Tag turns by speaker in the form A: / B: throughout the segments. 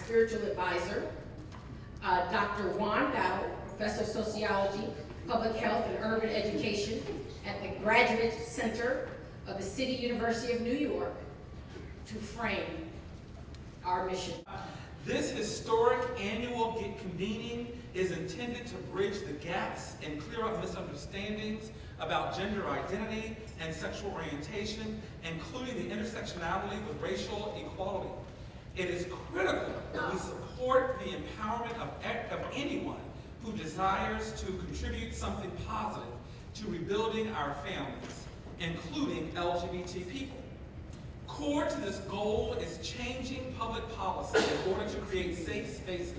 A: spiritual advisor, Dr. Juan Battle, Professor of Sociology, Public Health, and Urban Education at the Graduate Center of the City University of New York, to frame our mission.
B: This historic annual convening is intended to bridge the gaps and clear up misunderstandings about gender identity and sexual orientation, including the intersectionality with racial equality. It is critical that we support the empowerment of anyone who desires to contribute something positive to rebuilding our families, including LGBT people. Core to this goal is changing public policy in order to create safe spaces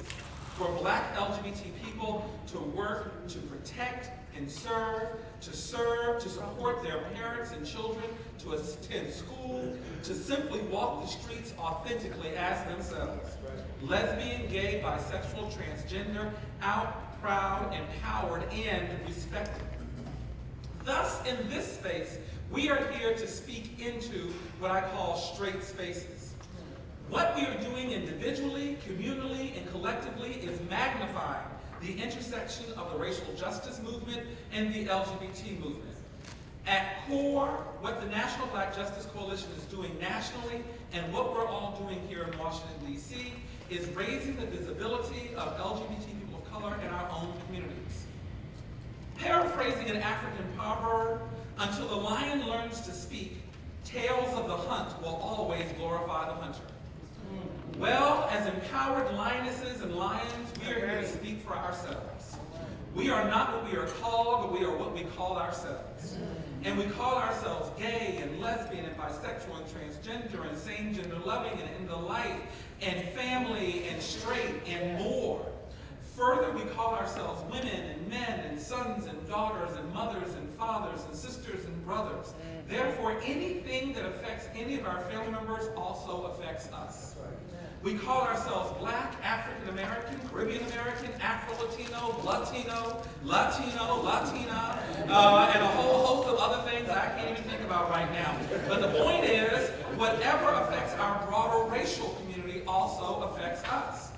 B: for Black LGBT people to work to protect and to support their parents and children, to attend school, to simply walk the streets authentically as themselves. Lesbian, gay, bisexual, transgender, out, proud, empowered, and respected. Thus, in this space, we are here to speak into what I call straight spaces. What we are doing individually, communally, and collectively is magnifying the intersection of the racial justice movement and the LGBT movement. At core, what the National Black Justice Coalition is doing nationally and what we're all doing here in Washington, D.C. is raising the visibility of LGBT people of color in our own communities. Paraphrasing an African proverb, until the lion learns to speak, tales of the hunt will always glorify the hunter. Well, as empowered lionesses and lions, we are here to speak for ourselves. We are not what we are called, but we are what we call ourselves. And we call ourselves gay and lesbian and bisexual and transgender and same-gender loving and in the life and family and straight and more. Further, we call ourselves women and men and sons and daughters and mothers and fathers and sisters and brothers. Therefore, anything that affects any of our family members also affects us. We call ourselves Black, African American, Caribbean American, Afro-Latino, Latina, and a whole host of other things I can't even think about right now. But the point is, whatever affects our broader racial community also affects us.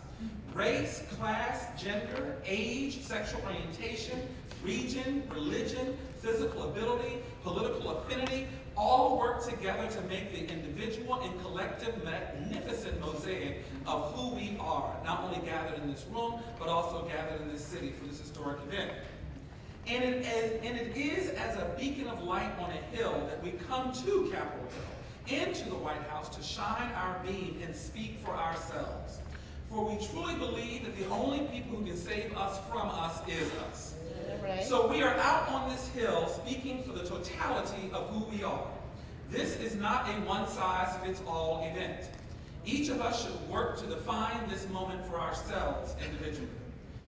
B: Race, class, gender, age, sexual orientation, region, religion, physical ability, political affinity, all work together to make the individual and collective magnificent mosaic of who we are, not only gathered in this room, but also gathered in this city for this historic event. And it is as a beacon of light on a hill that we come to Capitol Hill, into the White House, to shine our beam and speak for ourselves. For we truly believe that the only people who can save us from us is us. Right. So we are out on this hill speaking for the totality of who we are. This is not a one-size-fits-all event. Each of us should work to define this moment for ourselves individually.